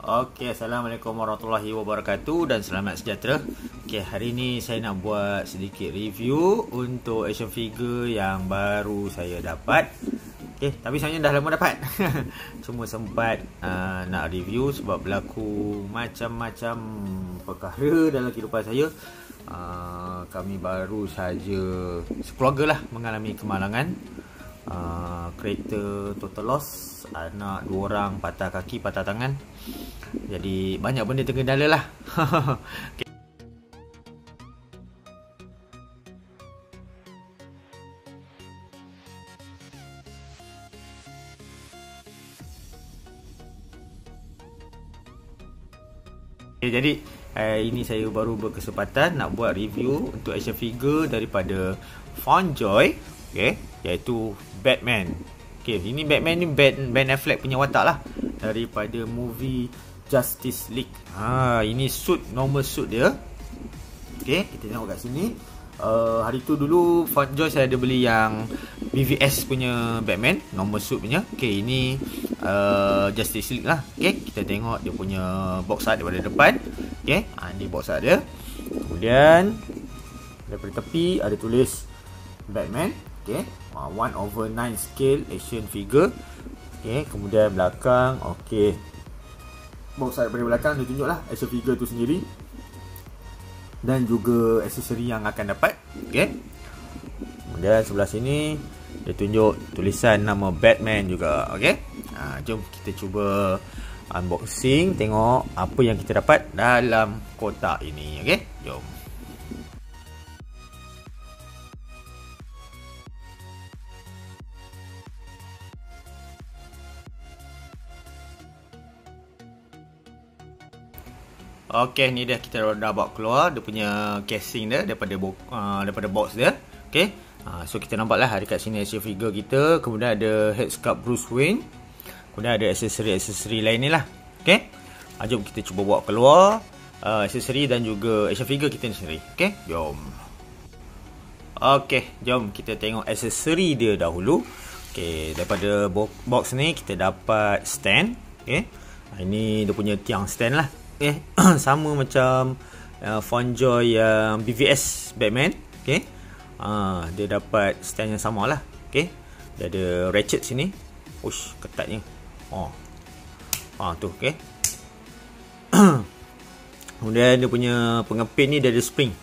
Okey, Assalamualaikum warahmatullahi wabarakatuh dan selamat sejahtera. Okey, hari ni saya nak buat sedikit review untuk action figure yang baru saya dapat. Okey, tapi sebenarnya dah lama dapat. Cuma sempat nak review sebab berlaku macam-macam perkara dalam kehidupan saya. Kami baru saja sekeluarga lah mengalami kemalangan. Kereta total loss, anak 2 orang patah kaki, patah tangan. Jadi banyak benda terkendala lah. Okay. Jadi ini saya baru berkesempatan nak buat review untuk action figure daripada Funjoy, iaitu Batman. Ini Batman ni Ben Affleck punya watak lah, daripada movie Justice League. Ini suit, normal suit dia. Kita tengok kat sini. Hari tu dulu Funjoy saya ada beli yang BVS punya Batman, normal suit punya. Ini Justice League lah. Kita tengok dia punya box art daripada depan. Ini box art dia. Kemudian daripada tepi ada tulis Batman. 1/9 scale action figure. Kemudian belakang, box art daripada belakang dia tunjuk lah action figure tu sendiri dan juga aksesori yang akan dapat. Kemudian sebelah sini dia tunjuk tulisan nama Batman juga. Jom kita cuba unboxing, tengok apa yang kita dapat dalam kotak ini. Jom. Ni dah kita dah bawa keluar dia punya casing dia daripada box dia. So kita nampak lah dekat sini action figure kita. Kemudian ada headscarf Bruce Wayne. Kemudian ada aksesori lain ni lah. Jom kita cuba bawa keluar aksesori dan juga action figure kita ni sendiri. Jom. Jom kita tengok aksesori dia dahulu. Daripada box ni kita dapat stand. Ini dia punya tiang stand lah. Sama macam Funjoy yang BVS Batman. Dia dapat stand yang sama lah. Dia ada ratchet sini. Ush, ketatnya. Tu. Kemudian dia punya pengepit ni dia ada spring.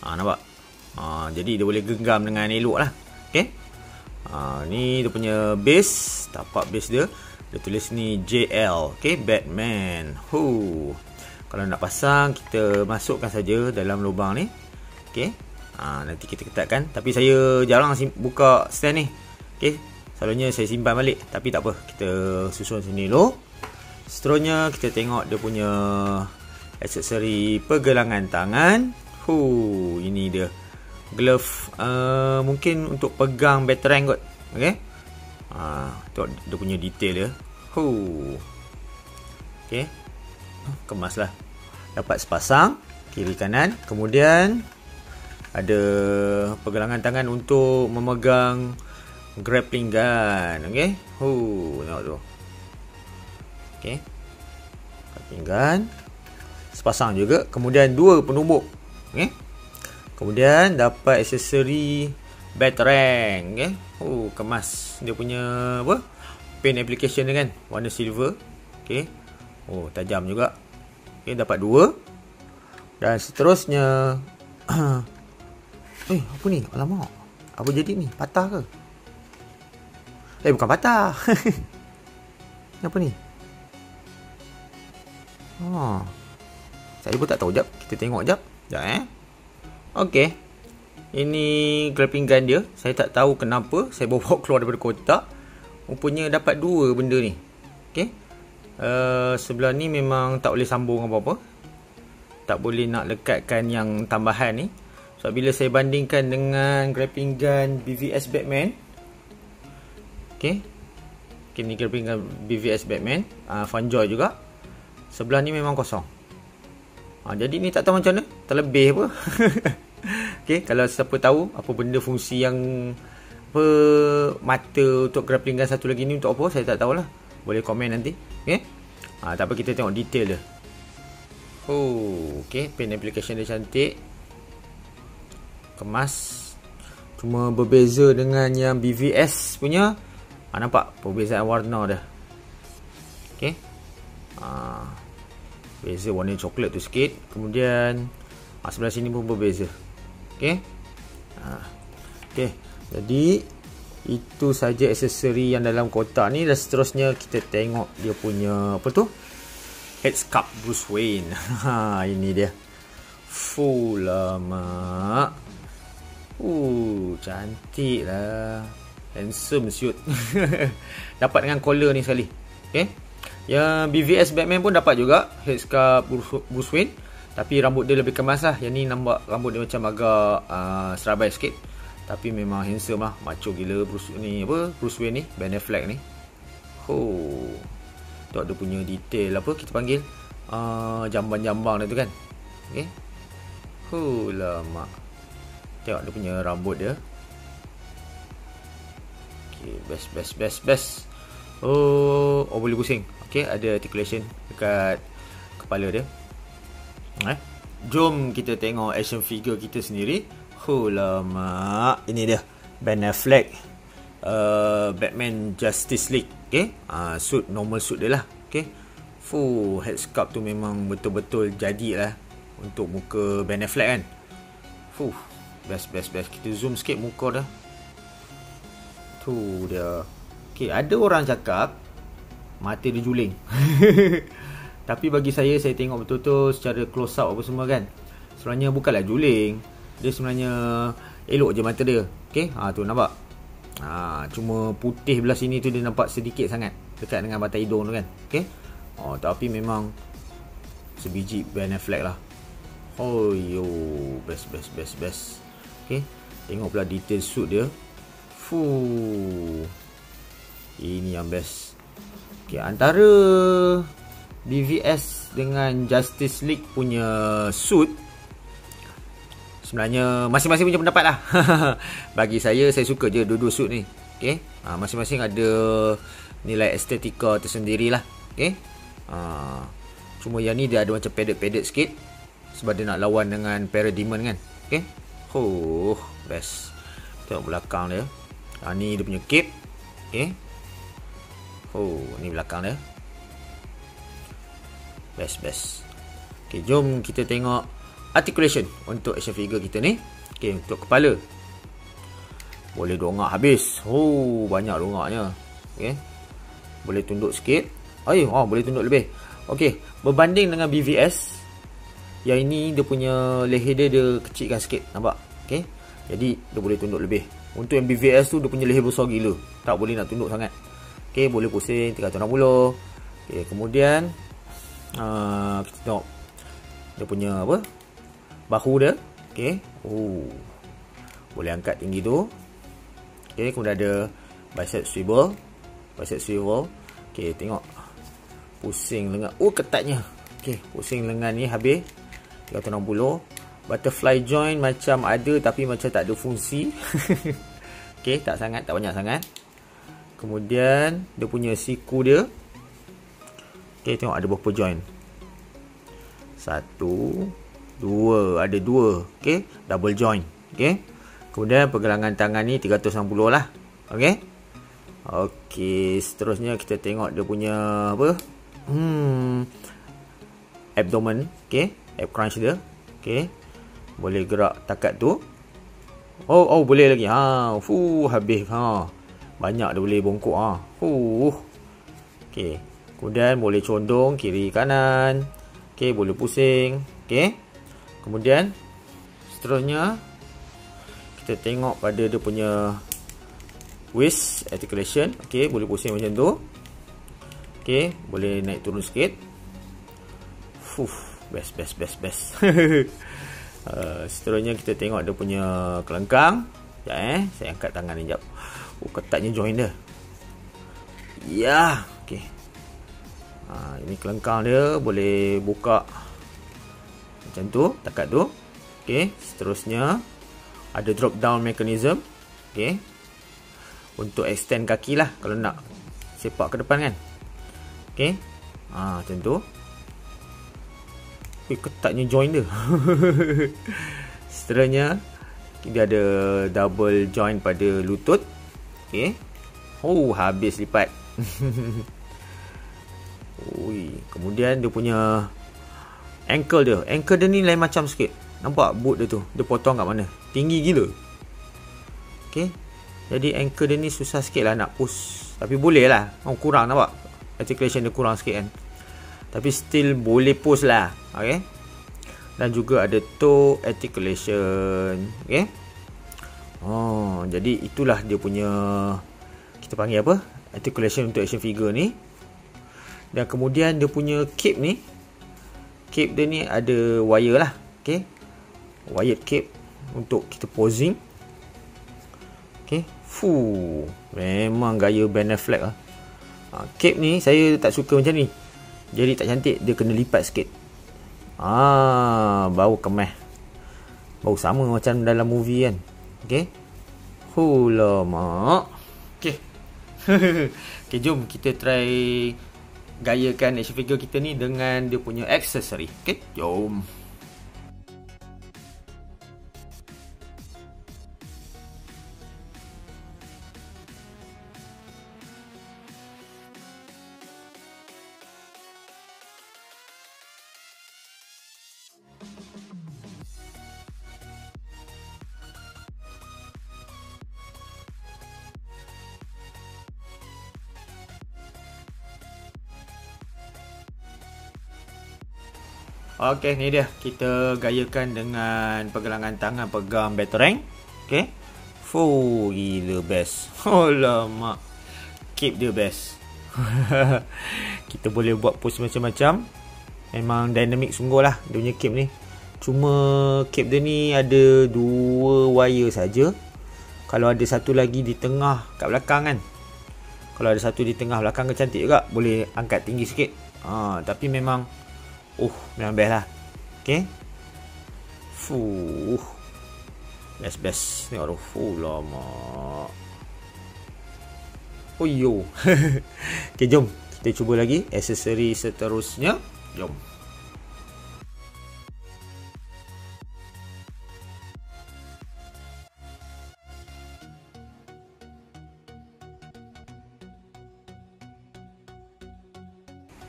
Nampak? Jadi dia boleh genggam dengan elok lah. Ni dia punya base. Tapak base dia. Dia tulis ni JL. Batman. Kalau nak pasang, kita masukkan saja dalam lubang ni. Nanti kita ketatkan. Tapi saya jarang buka stand ni. Selalunya saya simpan balik. Tapi tak apa, kita susun sini dulu. Seterusnya kita tengok dia punya aksesori pergelangan tangan. Ini dia glove, mungkin untuk pegang batarang kot. Tengok dia punya detail dia. Kemaslah. Dapat sepasang kiri kanan. Kemudian ada pergelangan tangan untuk memegang grappling gun. Tengok tu. Grappling gun. Sepasang juga. Kemudian 2 penumbuk. Kemudian dapat aksesori batarang. Kemas dia punya apa? Paint application dia kan, warna silver. Tajam juga. Dapat 2. Dan seterusnya apa ni? Alamak. Apa jadi ni? Patah ke? Bukan patah. Apa ni? Saya pun tak tahu. Jap, kita tengok jap. Ini grappling gun dia. Saya tak tahu kenapa saya bawa keluar daripada kotak. Rupanya dapat 2 benda ni. Sebelah ni memang tak boleh sambung apa-apa. Tak boleh nak lekatkan yang tambahan ni. Sebab bila saya bandingkan dengan grappling gun BVS Batman. Ni grappling gun BVS Batman, Funjoy juga. Sebelah ni memang kosong. Jadi ni tak tahu macam mana. Terlebih apa. Kalau siapa tahu apa benda fungsi yang apa mata untuk grappling gun satu lagi ni untuk apa, saya tak tahulah. Boleh komen nanti. Tak apa, kita tengok detail dia. Okay, pen application dia cantik, kemas. Cuma berbeza dengan yang BVS punya. Nampak perbezaan warna dah. Okay, beza warna coklat tu sikit. Kemudian sebelah sini pun berbeza. Okay, okay, jadi itu saja aksesori yang dalam kotak ni. Dan seterusnya kita tengok dia punya apa tu, headscarf Bruce Wayne. Ini dia. Full lama. Cantik lah. Handsome suit. Dapat dengan collar ni sekali. Okay, yang BVS Batman pun dapat juga headscarf Bruce Wayne, tapi rambut dia lebih kemas lah. Yang ni nampak rambut dia macam agak serabai sikit. Tapi memang handsome lah. Macho gila Bruce Wayne ni, Ben Affleck ni. Tengok dia punya detail apa kita panggil, jambang-jambang dia tu kan. Okay, lama. Tengok dia punya rambut dia. Okay, best. Boleh pusing. Okay, ada articulation dekat kepala dia. Jom kita tengok action figure kita sendiri. Lama. Ini dia Ben Affleck, Batman Justice League. Okay, suit, normal suit dia lah. Okay, headscarf tu memang betul-betul jadilah untuk muka Ben Affleck kan. Best. Kita zoom sikit muka dah. Tu dia. Okay, ada orang cakap mata dia juling. Tapi bagi saya tengok betul-betul secara close up apa semua kan, sebenarnya bukanlah juling. Dia sebenarnya elok je mata dia. Okay, tu nampak. Cuma putih belah sini tu dia nampak sedikit sangat dekat dengan batang hidung tu kan. Okay, tapi memang sebiji Ben Affleck lah. Best. Okay, tengok pula detail suit dia. Ini yang best. Okay, antara BVS dengan Justice League punya suit, sebenarnya masing-masing punya pendapat lah. Bagi saya suka je dua-dua suit ni. Okay, masing-masing ada nilai estetika tersendiri lah. Okay, cuma yang ni dia ada macam padded sikit sebab dia nak lawan dengan Parademon kan. Okay, best. Tengok belakang dia. Ni dia punya cape. Okay, ni belakang dia. Best. Okay, jom kita tengok articulation untuk action figure kita ni. Okay, untuk kepala boleh dongak habis. Banyak dongaknya. Okay, boleh tunduk sikit. Boleh tunduk lebih. Okay, berbanding dengan BVS, yang ini dia punya leher dia kecilkan sikit. Nampak? Okay, jadi dia boleh tunduk lebih. Untuk yang BVS tu dia punya leher besar gila, tak boleh nak tunduk sangat. Okay, boleh pusing 360. Okay, kemudian kita tengok dia punya apa, bahu dia. Okay, boleh angkat tinggi tu. Okay, kemudian ada bicep swivel. Okay, tengok pusing lengan. Ketatnya. Okay, pusing lengan ni habis 360. Butterfly joint macam ada tapi macam tak ada fungsi. Okay, tak banyak sangat. Kemudian dia punya siku dia. Okay, tengok ada berapa joint. 1, 2, ada 2. Okay, double joint. Okay, kemudian pergelangan tangan ni 360 lah. Okay. Okay, seterusnya kita tengok dia punya apa, abdomen. Okay, ab crunch dia. Okay, boleh gerak takat tu. Boleh lagi. Habis. Banyak dia boleh bongkok. Okay, kemudian boleh condong kiri kanan. Okay, boleh pusing. Okay, kemudian seterusnya kita tengok pada dia punya waist articulation. Okay, boleh pusing macam tu. Okay, boleh naik turun sikit. Best. Seterusnya kita tengok dia punya kelengkang. Sekejap saya angkat tangan ni sekejap. Ketatnya joint dia. Okay. Ini kelengkang dia, boleh buka macam tu, takat tu. Okay, seterusnya ada drop down mechanism. Okay, untuk extend kaki lah kalau nak sepak ke depan kan. Okay, Macam tu. Ketatnya join dia. Seterusnya dia ada double join pada lutut. Okay. Habis lipat. Kemudian dia punya ankle dia ni lain macam sikit. Nampak boot dia tu, dia potong kat mana, tinggi gila. Okay. Jadi ankle dia ni susah sikit lah nak push, tapi boleh lah. Kurang nampak, articulation dia kurang sikit kan, tapi still boleh push lah. Okay. Dan juga ada toe articulation. Okay. Jadi itulah dia punya, kita panggil apa, articulation untuk action figure ni. Dan kemudian dia punya cape ni, cape dia ni ada wire lah. Okay. Wired cape untuk kita posing. Okay. Memang gaya Ben Affleck lah. Cape ni saya tak suka macam ni, jadi tak cantik. Dia kena lipat sikit. Baru kemeh, baru sama macam dalam movie kan. Okay. Lama. Okay. Okay, jom kita try gayakan action figure kita ni dengan dia punya aksesori. Okay, jom. Okey, ni dia. Kita gayakan dengan pergelangan tangan pegang Batarang. Okey. Gila best. Alamak. Cape dia best. Kita boleh buat pose macam-macam. Memang dynamic sungguh lah dia punya cape ni. Cuma cape dia ni ada 2 wire saja. Kalau ada satu lagi di tengah kat belakang kan, kalau ada satu di tengah belakang ke cantik juga. Boleh angkat tinggi sikit. Tapi memang memang best lah. Okay. Best. Tengok tu. Lama. Okay, jom kita cuba lagi aksesori seterusnya. Jom.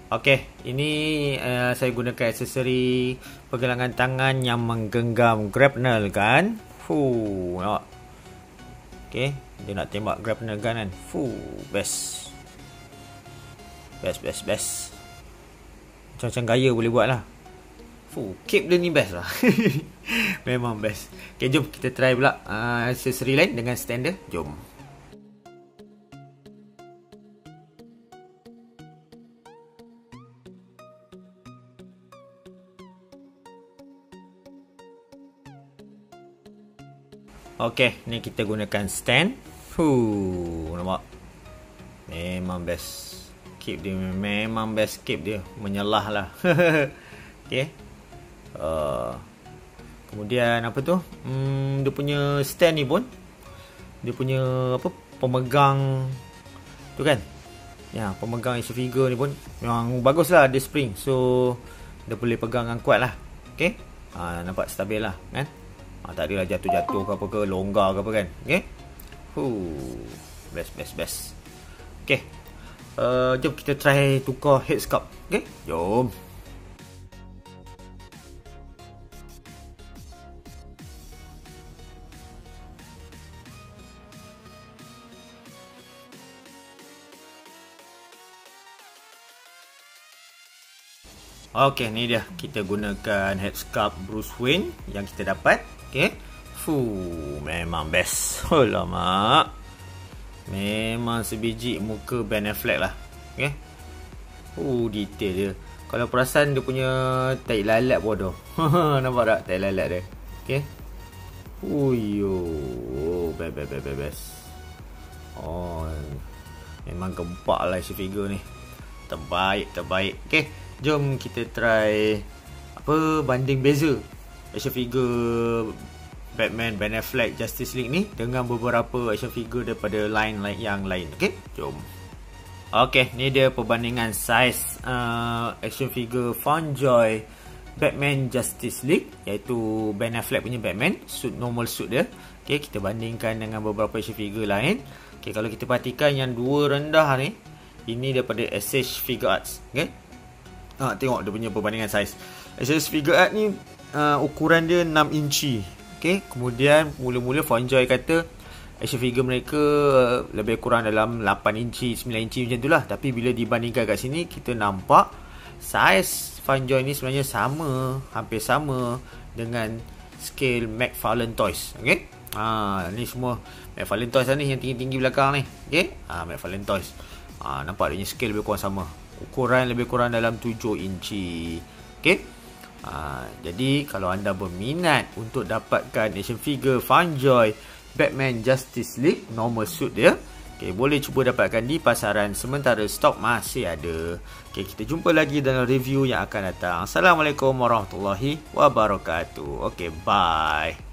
Okey, ini saya gunakan aksesori pergelangan tangan yang menggenggam grapnel gun. Nampak? Okey, dia nak tembak grapnel gun kan. Best. Macam-macam gaya boleh buat lah. Cape dia ni best lah. Memang best. Okey, jom kita try pula aksesori lain dengan stand dia. Jom. Okey, ni kita gunakan stand. Nampak? Memang best. Cape dia memang best cape dia. Menyelah lah. Okey. Kemudian apa tu? Dia punya stand ni pun, dia punya apa, pemegang tu kan. Ya, pemegang action figure ni pun memang bagus lah. Dia spring. So, dia boleh pegang dengan kuat lah. Okey. Nampak stabil lah kan. Tak adalah jatuh-jatuh ke apa ke, longgar ke apa kan. Okay. Best. Okay. Jom kita try tukar head sculpt. Okay. Jom. Okay, ni dia. Kita gunakan head sculpt Bruce Wayne yang kita dapat. Okay. Memang best. Lama. Memang sebiji muka Ben Affleck lah. Okay. Detail dia. Kalau perasan dia punya tai lalat pun ada. Nampak tak tai lalat dia? Okay. Best. Memang gempak lah action figure ni. Terbaik. Okay. Jom kita try banding beza action figure Batman, Ben Affleck, Justice League ni dengan beberapa action figure daripada line yang lain. Okay, jom. Okey, ni dia perbandingan saiz action figure Funjoy Batman Justice League, iaitu Ben Affleck punya Batman, normal suit dia. Okey, kita bandingkan dengan beberapa action figure lain. Okey, kalau kita perhatikan yang dua rendah ni, ini daripada SH Figure Arts. Okey. Tengok dia punya perbandingan saiz. SH Figure Arts ni ukuran dia 6 inci. Okey, kemudian mula-mula Funjoy kata action figure mereka lebih kurang dalam 8 inci, 9 inci macam tu lah. Tapi bila dibandingkan kat sini, kita nampak saiz Funjoy ni sebenarnya sama, hampir sama dengan scale McFarlane Toys. Okay? Ni semua McFarlane Toys lah ni, yang tinggi-tinggi belakang ni. Okay? McFarlane Toys. Nampak dia punya scale lebih kurang sama. Ukuran lebih kurang dalam 7 inci. Okay? Jadi kalau anda berminat untuk dapatkan action figure Funjoy Batman Justice League normal suit dia, okay, boleh cuba dapatkan di pasaran sementara stok masih ada. Okay, kita jumpa lagi dalam review yang akan datang. Assalamualaikum warahmatullahi wabarakatuh. Okay, bye.